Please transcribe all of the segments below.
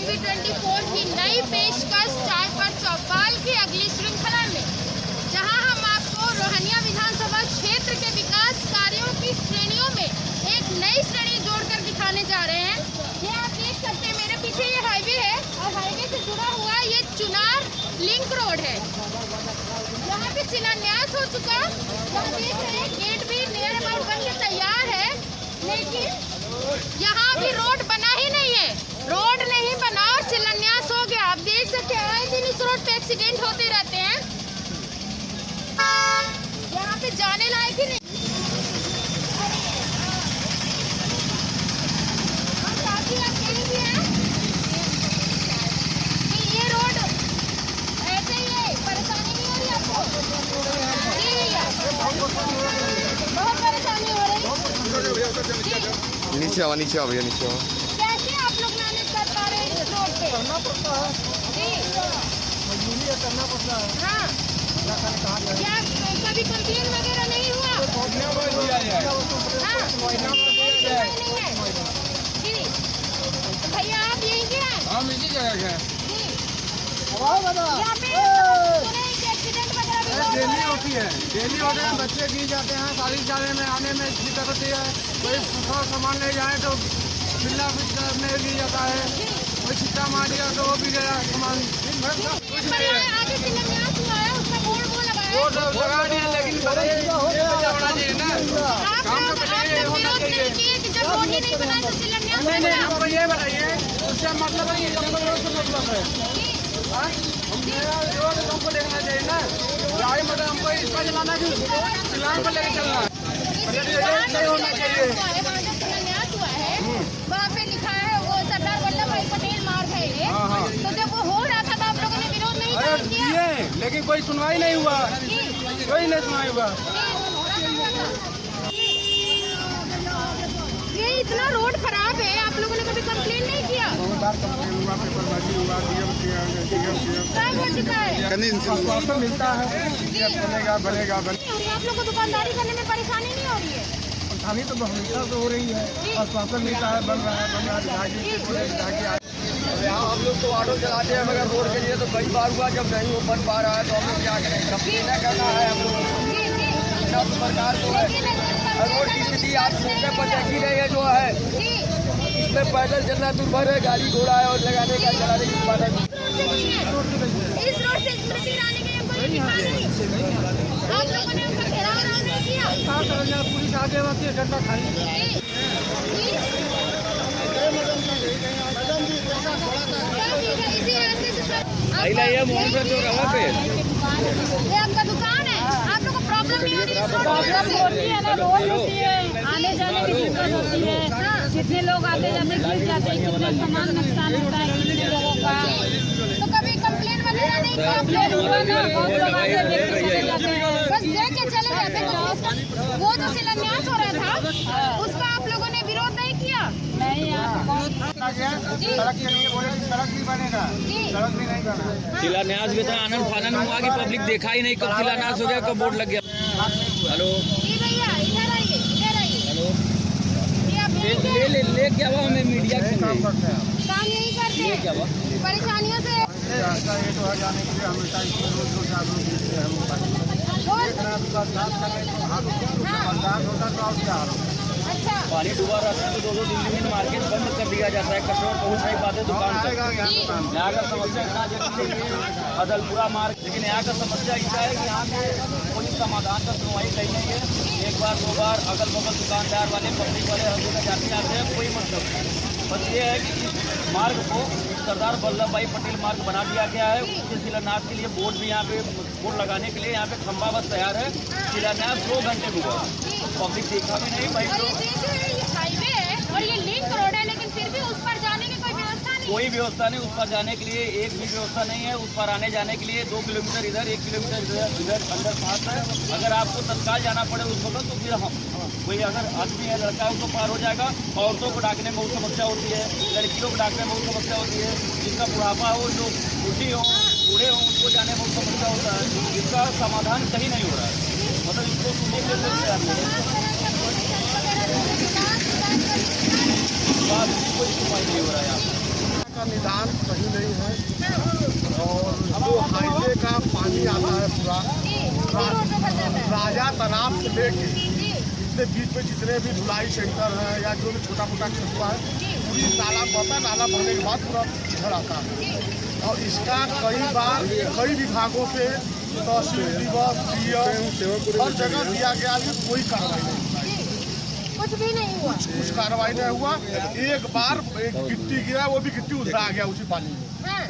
टीवी24 की नई पेशकश चाय पर चौपाल की अगली श्रृंखला में, जहां हम आपको रोहनिया विधानसभा क्षेत्र के विकास कार्यों की श्रेणियों में एक नई श्रेणी जोड़कर दिखाने जा रहे हैं। ये आप देख सकते हैं, मेरे पीछे ये हाईवे है और हाईवे से जुड़ा हुआ ये चुनार लिंक रोड है। यहाँ पे शिलान्यास हो चुका, यहाँ देख रहे हैं गेट भी नियर अबाउट बन के तैयार है, लेकिन यहाँ अभी रोड बना ही नहीं है। रोड नहीं बना और शिलान्यास हो गया। आप देख सकते हैं आए दिन इस रोड पे एक्सीडेंट होते रहते हैं। यहाँ पे जाने लायक ही नहीं। हम काफी अकेले भी हैं कि ये रोड ऐसे ही है, परेशानी नहीं हो रही आपको? जी भैया, बहुत परेशानी हो रही। नीचे आओ भैया, नीचे आओ। कैसे आप लोग मैनेज कर पा रहे हैं इस रोड पे? करना पड़ता है जी मजबूरी है, करना पड़ता है। हाँ, क्या कभी कंप्लेन वगैरह नहीं हुआ? हाँ, नहीं है। जी भैया, आप यहीं के हैं? हम इसी जगह के हैं। जी, डेली यहाँ पे सुने हैं कि एक्सीडेंट वगैरह भी बहुत हो रहे हैं। होती है, डेली होते हैं। बच्चे गिर जाते हैं, शादी जाने में आने में दिक्कत होती है। कोई सामान ले जाए तो चिल्ला में गिर जाता है, कोई छिट्टा मार दिया तो वो भी गया सामान। पर यहाँ आगे शिलान्यास हुआ है, उसमें बोर्ड वो लगाया है। वो लगा दिया, लेकिन होना चाहिए ना। आप लोग विरोध नहीं किए कि जब रोड ही नहीं बना तो शिलान्यास नहीं नहीं हमको ये बताइए, उसका मतलब है, मतलब है हमको देखना चाहिए ना। गाड़ी मतलब हमको इसका चलाना है, चलान पर लेके चलना है। शिलान्यास हुआ है, वहाँ पे लिखा है वो सरदार वल्लभ भाई पटेल मार्ग है ये। तो जब वो हो रहा था तो आप लोगों ने विरोध नहीं किया? लेकिन कोई सुनवाई नहीं हुआ, कोई नहीं सुनवाई हुआ। ये इतना रोड खराब है, आप लोगों ने कभी कंप्लेन नहीं किया? बहुत बार कंप्लेन हुआ, पेपरबाजी हुआ, क्या हो चुका है? मिलता है, बनेगा। आप लोग को दुकानदारी करने में परेशानी नहीं हो रही है? परेशानी तो हमेशा तो हो रही है, आश्वासन मिलता है, बन रहा है। यहाँ हम लोग तो ऑटो चलाते हैं, मगर रोड के लिए तो कई बार हुआ, जब नहीं हो बन पा रहा है तो हम लोग क्या करें, कंप्लेन करना है हम लोग। सरकार जो है रोड की स्थिति आप मौके पर देख ही रहे हैं जो है, इसमें पैदल चलना दुर्भर है, गाड़ी घोड़ा है और लगाने का चलाने की बात है। इस रोड से स्मृति ईरानी गई, हमको ये दिखा नहीं। आप लोगों ने उसका घेराव नहीं किया? पुलिस आगे वक्त ये घंटा खाली ये आपका दुकान है, आप लोग को प्रॉब्लम नहीं हो रही? प्रॉब्लम होती है ना, रोड होती है, आने जाने की दिक्कत होती है। कितने लोग आते जाते गिर जाते हैं, कितना सामान नुकसान होता है कितने लोगों का। तो कभी कंप्लेन वगैरह नहीं किया? कंप्लेन हुआ ना, बहुत लोग आते देख के चले जाते हैं। बस देख के चले जाते हैं। वो जो शिलान्यास हो रहा था उसका आप लोगों ने विरोध नहीं किया? नहीं, यहाँ बहुत सड़क के लिए बोले सड़क भी बनेगा, सड़क भी नहीं बना। शिलान्यास के तरह आनंद फानन में हुआ कि पब्लिक देखा ही नहीं, कब शिलान्यास हो गया, कब बोर्ड लग गया। हेलो जी भैया, इधर आइए, इधर आइए। हेलो, ये आप यहीं के ले क्या हुआ, हमें मीडिया के काम करते हैं, काम यही करते हैं? क्या हुआ? परेशानियों से रास्ता ये तो जाने के लिए हमेशा रोज जागरूक मिलते हैं। मतदान होता तो आप क्या अच्छा, पानी डूबा रहता है तो 2-2 दिन मार्केट बंद कर दिया जाता है, कस्टमर पहुँच नहीं पाते दुकान तक। यहाँ का समस्या इतना जटिल है, अदलपुरा मार्ग, लेकिन यहाँ का समस्या ऐसा है कि यहाँ पे कोई समाधान का सुनवाई कहीं नहीं है। एक बार 2 बार अगल बगल दुकानदार वाले पब्लिक वाले हर जगह जाते हैं, कोई मतलब नहीं। बस ये है कि इस मार्ग को सरदार वल्लभ भाई पटेल मार्ग बना दिया गया है। उसके शिलान्यास के लिए बोर्ड भी यहाँ पे, बोर्ड लगाने के लिए यहाँ पे खंभा बस तैयार है। शिलान्यास 2 घंटे में हुआ, पब्लिक देखा भी नहीं भाई। और ये देखिए, ये हाईवे है और ये लिंक रोड है, लेकिन फिर भी उस पर जाने की कोई व्यवस्था नहीं? कोई व्यवस्था नहीं, उस पर जाने के लिए एक भी व्यवस्था नहीं है। उस पर आने जाने के लिए 2 किलोमीटर इधर, 1 किलोमीटर इधर अंदर पास है। अगर आपको तत्काल जाना पड़े उस वक्त तो फिर हम कोई अगर आदमी है, लड़का है, उसको पार हो जाएगा। औरतों को डाकने में बहुत समस्या होती है, लड़कियों को डाकने में बहुत समस्या होती है, जिनका बुढ़ापा हो, जो बूढ़ी हो, बूढ़े हों, उनको जाने में बहुत समस्या होता है। इसका समाधान कहीं नहीं हो रहा है, मतलब इसको सुनने के लिए कोई सुनवाई नहीं हो रहा है यहाँ का निदान और जो हाईवे का पानी आता है पूरा जी उसी रोड पे फंस जाता है राजा तालाब से लेके जी इसके बीच में जितने भी धुलाई सेंटर है या जो भी छोटा मोटा कस्बा है जी पूरी नाला बढ़ता है, नाला बढ़ने के बाद पूरा इधर आता है। जी और इसका कई विभागों से तहसील दिवस डीएम हर जगह दिया गया, लेकिन कोई कार्रवाई नहीं हुआ। जी कुछ भी नहीं हुआ कुछ कार्रवाई नहीं हुआ। एक बार एक गिट्टी गिरा, वो भी गिट्टी उधरा गया उसी पानी में। हाँ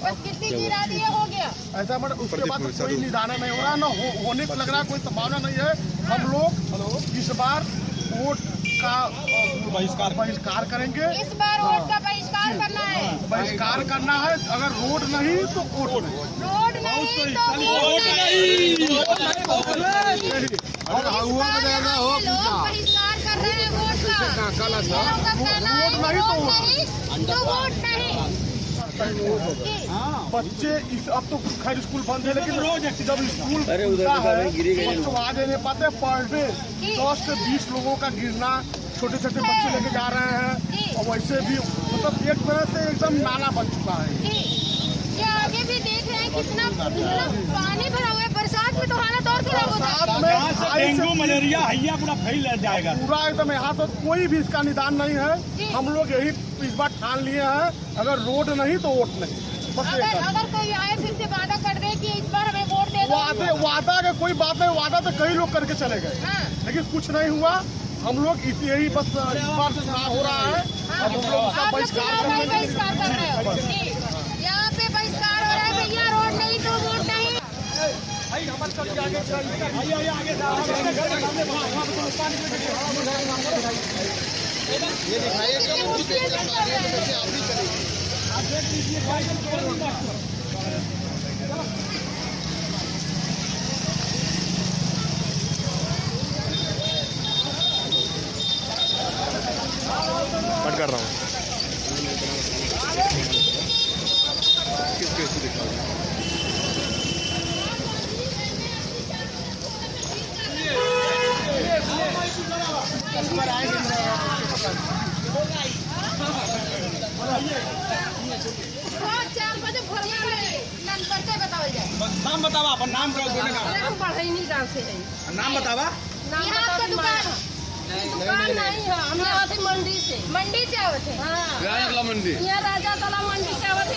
बस कितनी गिरा दिया हो गया ऐसा मतलब उसके बाद कोई निदान नहीं हो रहा, न होने को लग रहा, कोई संभावना नहीं है। हम लोग इस बार वोट का बहिष्कार करेंगे। इस बार वोट का बहिष्कार करना है बहिष्कार करना है। अगर रोड नहीं तो वोट नहीं। रोड नहीं तो वोट नहीं लोग बहिष्कार कर रहे हैं वोट का। लोगों का कहना है वोट नहीं तो वोट नहीं। बच्चे अब तो खैर स्कूल बंद है, लेकिन रोज जब स्कूल खुलता है बच्चों आ नहीं पाते। पर डे 10 से 20 लोगों का गिरना, छोटे छोटे बच्चे लेके जा रहे हैं। और वैसे भी मतलब एक तरह से एकदम नाला बन चुका है। ये आगे भी देख रहे हैं कितना पानी भरा हुआ है। बरसात में तो हालत और खराब होता है। बरसात में डेंगू मलेरिया हैया पूरा फैल जाएगा पूरा एकदम। यहाँ तो कोई भी इसका निदान नहीं है। हम लोग यही इस बार ठान लिए हैं, अगर रोड नहीं तो वोट नहीं। बस अगर कोई आए फिर से वादा कर दे कि इस बार हमें वोट दे दो। वादा का कोई बात नहीं। वादा तो कई लोग करके चले गए, लेकिन कुछ नहीं हुआ। हम लोग यही बस इस बार चुनाव हो रहा है, अब हम लोग उसका बहिष्कार कर रहे हो। यहाँ पे बहिष्कार हो रहा है भैया। रोड नहीं तो वोट नहीं। कट कर रहा हूँ। रोज 4 बजे भोरवा में नंबर बताओ जाए। नाम बतावा, अपन नाम करो, दोनों नाम पढ़ाई नहीं गाँव से है। नाम बतावा। यहाँ आपका दुकान नहीं है। हम आवत है मंडी से आवत है। हाँ मंडी यहाँ राजा तला मंडी से आवत है।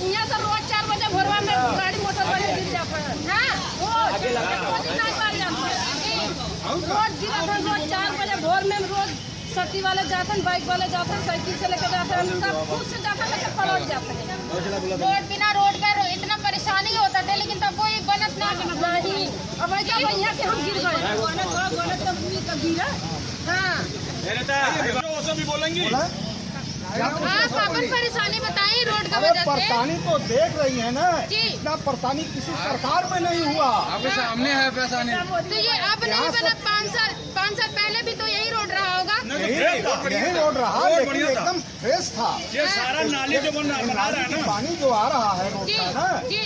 यहाँ से रोज 4 बजे भोरवा में गाड़ी मोटर वाले गिर जाता है। रोज नहीं पार जाता है। रोज गिरा था। रोज 4 बजे भोर में रोज सब्जी वाले जाते हैं, बाइक वाले जाते हैं, साइकिल से लेकर जाते हैं, सब खुद से जाते हैं, लेकर पलट जाते हैं। रोड बिना रोड का इतना परेशानी होता था, लेकिन तब वो एक बनत नहीं। अब ऐसा यहाँ के हम गिर गए। गिरा हाँ भी बोलेंगी। आप अपन परेशानी बताइए रोड का अरे वजह से। परेशानी तो देख रही है ना। जी। इतना परेशानी किसी सरकार में नहीं हुआ। आपके सामने है परेशानी। तो ये अब नहीं बना। 5 साल पहले भी तो यही रोड रहा होगा। यही रोड रहा, लेकिन एकदम फ्रेश था। ये सारा नाली जो बना रहा है ना, पानी जो आ रहा है रोड जी का ना, जी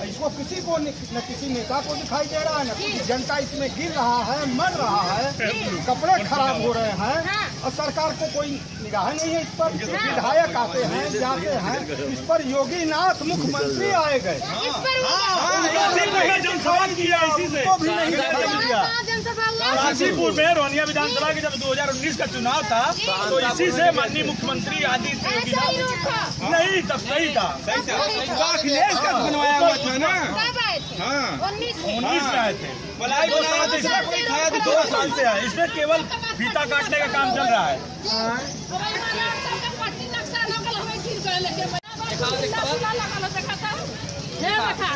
इसको किसी को न किसी नेता को दिखाई दे रहा है, न किसी जनता इसमें गिर रहा है, मर रहा है, कपड़े खराब हो रहे हैं। और सरकार को कोई निगाह नहीं है इस पर। विधायक आते हैं जाते हैं, इस पर योगी नाथ मुख्यमंत्री आए गए, इस पर जनसभा किया इसी से। तो भी नहीं किया। जनसभा हुआ। गाजीपुर में रोनिया विधानसभा के जब 2019 का चुनाव था, तो इसी से माननीय मुख्यमंत्री आदित्य योगी ऐसा ही रोड था। नहीं, तब सही था। अखिलेश का बनवाया हुआ था ना। कब आए थे? 19 में आए थे। 2 साल से है। इसमें केवल फीता काटने का काम चल रहा है।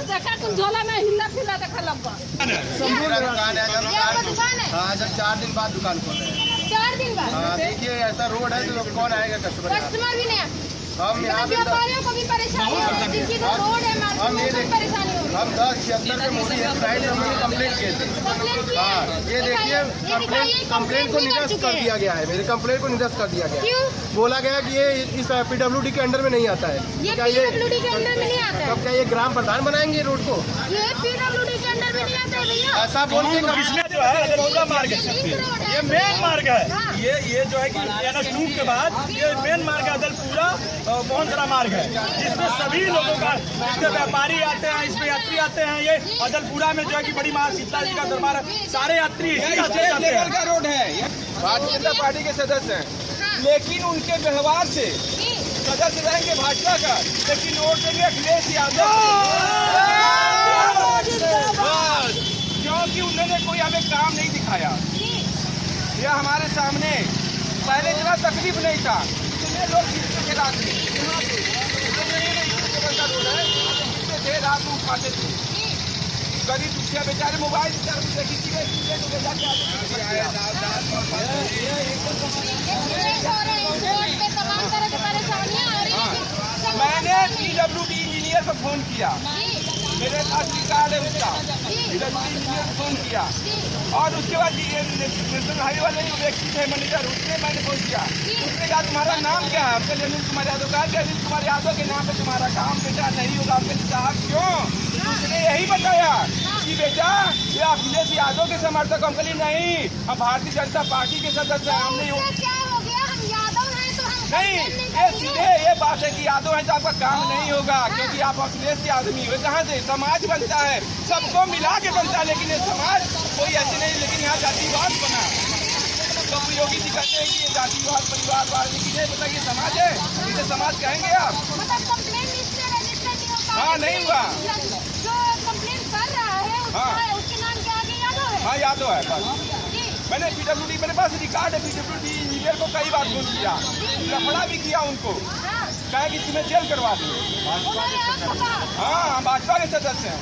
देखा तुम झोला में हिला फिला देखा लब्बा। दुकान है जब ये आपका दुकान है? हाँ, जब 4 दिन बाद दुकान खोल रहे हैं। 4 दिन बाद हाँ, देखिए ऐसा रोड है तो कौन आएगा कस्टमर। कस्टमर भी नहीं आते। हम यहाँ पे व्यापारियों को भी परेशानी हो रही है, जिनकी तो रोड है मार्केट में उसको परेशानी हो रही है। हम 1076 के मोदी साइड में हमने कंप्लेंट किए थे। कंप्लेंट किए? हाँ, ये देखिए कंप्लेंट को निरस्त कर दिया गया है। मेरे कंप्लेंट को निरस्त कर दिया गया है। क्यों? बोला गया कि ये इस PWD के अंडर में नहीं आता है। ये क्या PWD के अंडर में नहीं आता है। तब क्या ये ग्राम प्रधान बनाएंगे रोड को? ये PWD के अंडर में नहीं आता है भैया। ऐसा बोल के इसमें जो है अदलपुरा मार्ग है, ये मेन मार्ग है। ये जो है कि NH2 के बाद ये मेन मार्ग है अदलपुरा बहुत सारा मार्ग है, जिसमें सभी लोगों का, इसमें व्यापारी आते हैं, इसमें यात्री आते हैं। ये अदलपुरा में जो है कि बड़ी माँ शीतला जी का दरबार है, सारे यात्री लेवल का रोड है। भारतीय जनता पार्टी के सदस्य हैं, लेकिन उनके व्यवहार से सदस्य रहेंगे भाजपा का, लेकिन वोट देंगे अखिलेश यादव, क्योंकि उन्होंने कोई हमें काम नहीं दिखाया। यह हमारे सामने पहले इतना तकलीफ नहीं था, इतने लोग रात में उठाते थे, गरीब दुखिया बेचारे मोबाइल मैंने PWD इंजीनियर को फोन किया, मेरे पास रिकॉर्ड है उसका, PWD इंजीनियर को फोन किया, और उसके बाद नेशनल हाईवे वाले जो व्यक्ति थे मैनेजर, उसने मैंने फोन किया। उसने कहा तुम्हारा नाम क्या है? हमसे अनिल कुमार यादव। कहा कि अनिल कुमार यादव के नाम पे तुम्हारा काम बेटा नहीं होगा। हमने कहा क्यों? उसने यही बताया कि बेटा ये अखिलेश यादव के समर्थक। हम कही नहीं, हम भारतीय जनता पार्टी के सदस्य हैं। हमने नहीं, ये सीधे ये बात है कि यादव है तो आपका काम नहीं होगा, क्योंकि आप अखिलेश के आदमी हो। कहाँ से समाज बनता है? सबको मिला के बनता है, लेकिन ये समाज कोई ऐसे नहीं। लेकिन यहाँ जातिवाद बना, तो योगी जी कहते हैं कि ये जातिवाद परिवारवाद, लेकिन ये पता ये समाज है, इसे समाज कहेंगे आप? हाँ, नहीं हुआ। जो कंप्लेन कर रहा है उसके नाम क्या आगे यादव है? हाँ, यादव है। बस मैंने PWD, मेरे पास रिकॉर्ड है, PWD इंजीनियर को कई बार फोन किया, लफड़ा भी किया उनको, कहा कि तुम्हें जेल करवा दूँ। हाँ, हम भाजपा के सदस्य हैं।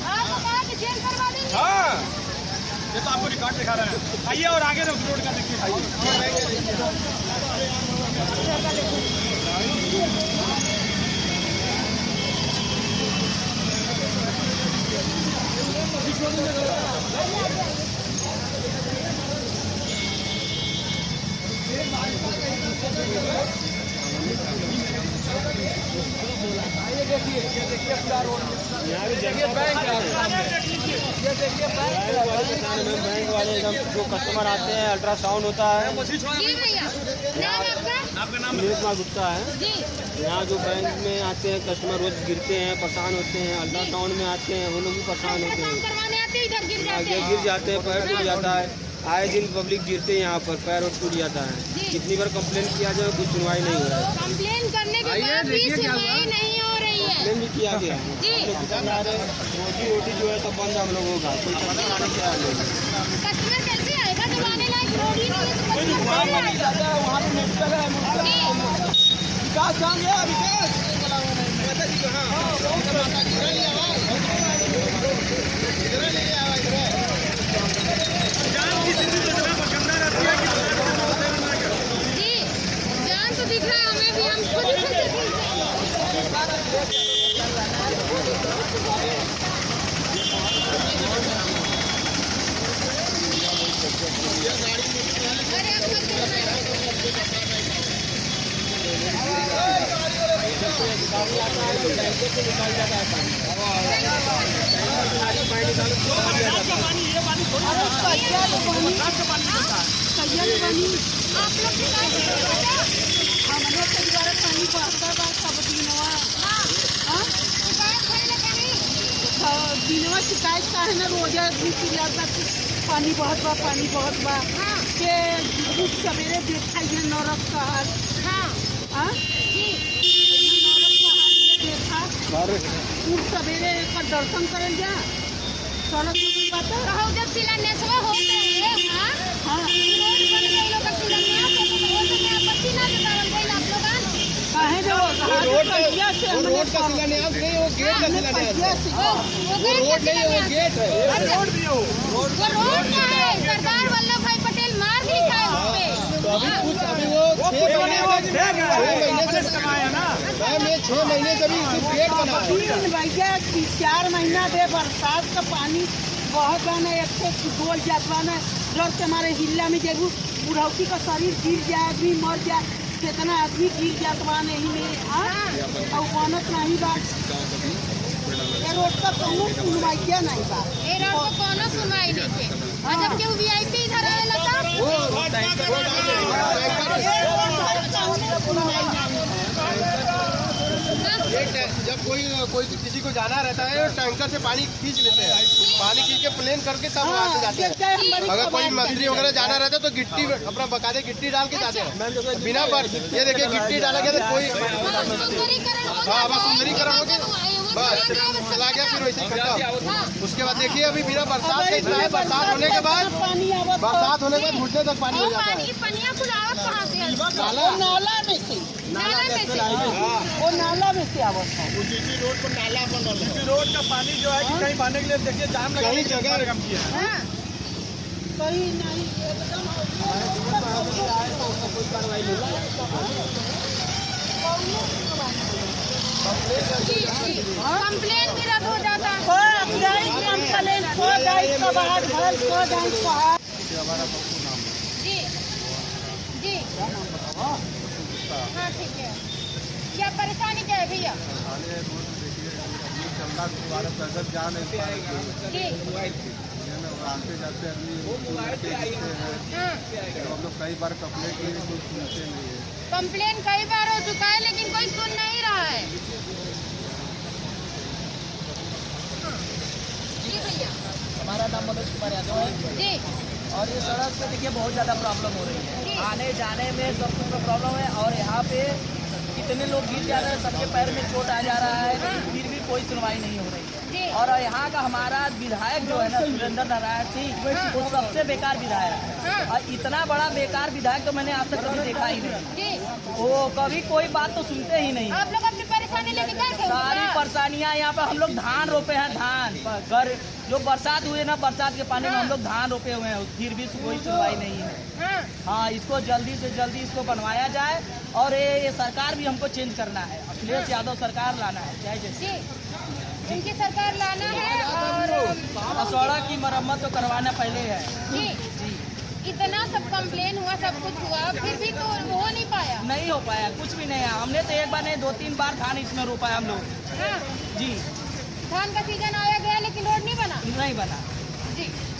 हाँ, ये तो आपको रिकॉर्ड दिखा रहे हैं। आइए और आगे रोड का देखिए, बैंक वाले एकदम जो कस्टमर आते हैं, अल्ट्रासाउंड होता है। आपका नाम? सुनील कुमार गुप्ता है। यहाँ जो बैंक में आते हैं कस्टमर, रोज गिरते हैं, परेशान होते हैं। अल्ट्रासाउंड में आते हैं, वो लोग भी परेशान होते हैं, आगे गिर जाते हैं, पैर टूट जाता है। आए दिन पब्लिक गिरते हैं यहाँ पर, पैर और टूट जाता है। कितनी बार कंप्लेन किया जाए, कुछ सुनवाई नहीं हो रहा है। कंप्लेन करने के बाद भी सुनवाई नहीं हो रही है। कंप्लेन भी किया गया, रोटी जो है सब बंद हम लोगों का, कोई कस्टमर आने के आगे। कस्टमर कैसे आएगा जब आने लायक रोड ही नहीं है? वहाँ पे मेडिकल है, विकास कहाँ गया? विकास जी, जान तो दिख रहा है हमें भी, हम खुद ही दिनवा शिकायत का है ना, रोजा पानी बहुत बा, पानी बहुत बा के सवेरे देखा ये नरक का हाल। देखा सवेरे का दर्शन करल जा सड़क कहूँ जब शिलान्यास होते हैं रोड बन गई लोग का शिलान्यास आपत्ति ना जतावल गई आप लोग कहे जो रोड का शिलान्यास नहीं, वो गेट का शिलान्यास है। वो रोड नहीं है, वो गेट है। रोड भी हो, वो रोड का है, सरदार वल्लभ भाई पटेल मार्ग लिखा है उस पे। तो अभी कुछ अभी वो 6 महीने से कमाया ना, 6 महीने से भी सिर्फ गेट बना है। भैया 4 महीना दे बरसात का पानी बहुत बना, एक डोल जाता ना, डर से हमारे हिल्ला में जेबू बुढ़ौती का शरीर गिर जाए, आदमी मर जाए, कितना आदमी गिर जात बा नहीं में और बनत नहीं बा ये रोड का कोनो सुनवाई नहीं बा ए रोड को कोनो सुनवाई नहीं थे और जब केहू वीआईपी इधर आवेला जब कोई किसी को जाना रहता है टैंकर से पानी खींच लेते हैं, पानी खींच के प्लेन करके तब वहाँ से जाते हैं। अगर कोई मंत्री वगैरह जाना रहता है तो गिट्टी अपना बकायदे गिट्टी डाल के जाते हैं बिना बर्फ। ये देखिए गिट्टी डाला गया तो कोई हाँ बस सुंदरीकरण हो गया बस चला गया फिर वैसे खत्म। उसके बाद देखिए अभी बिना बरसात का इतना है, बरसात होने के बाद घुटने तक पानी हो जाता है। पनिया खुलावत कहाँ से है? नाला में से वो नाला में से आवत है। रोड पर नाला बन रहा है। रोड का पानी जो है कि कहीं पाने के लिए देखिए जाम लगा कहीं जगह कम किया है। हाँ। कहीं नहीं एकदम कंप्लेन भी रद्द हो जाता है। जी जी हाँ ठीक है। क्या परेशानी क्या है भैया? जा नहीं पाएगा जी आते जाते आदमी हाँ। हम लोग कई बार कंप्लेंट किए कोई सुनते नहीं है। कंप्लेन कई बार हो चुका है लेकिन कोई सुन नहीं रहा है। हाँ। जी भैया हमारा नाम मनोज कुमार यादव है जी और ये सड़क पे देखिए बहुत ज़्यादा प्रॉब्लम हो रही जी। है, आने जाने में सब कुछ में प्रॉब्लम है। और यहाँ पे कितने लोग गिर जा रहे हैं, सबके पैर में चोट आ जा रहा है, फिर भी कोई सुनवाई नहीं हो रही है। जी और यहाँ का हमारा विधायक जो है ना सुरेंद्र नारायण सिंह, वो सबसे बेकार विधायक है। हाँ। और इतना बड़ा बेकार विधायक तो मैंने आज तक कभी देखा ही नहीं। जी वो कभी कोई बात तो सुनते ही नहीं। आप लोग अपनी परेशानी लेके गए थे सारी ऊपर? परेशानियाँ यहाँ पर हम लोग धान रोपे हैं, धान घर जो बरसात हुए ना, बरसात के पानी में हम लोग धान रोपे हुए हैं, फिर भी कोई सुनवाई नहीं है। हाँ। हाँ, इसको जल्दी से जल्दी इसको बनवाया जाए और ये सरकार भी हमको चेंज करना है, अखिलेश यादव सरकार लाना है चाहे जैसे। जी इनकी सरकार लाना है और सड़क की मरम्मत तो करवाना पहले है। जी जी इतना सब कंप्लेन हुआ, सब कुछ हुआ, फिर भी तो हो नहीं पाया। नहीं हो पाया, कुछ भी नहीं है। हमने तो एक बार नहीं 2-3 बार धान इसमें रोपा है हम लोग। हाँ। जी धान का सीजन आया गया लेकिन रोड नहीं बना। नहीं बना। जी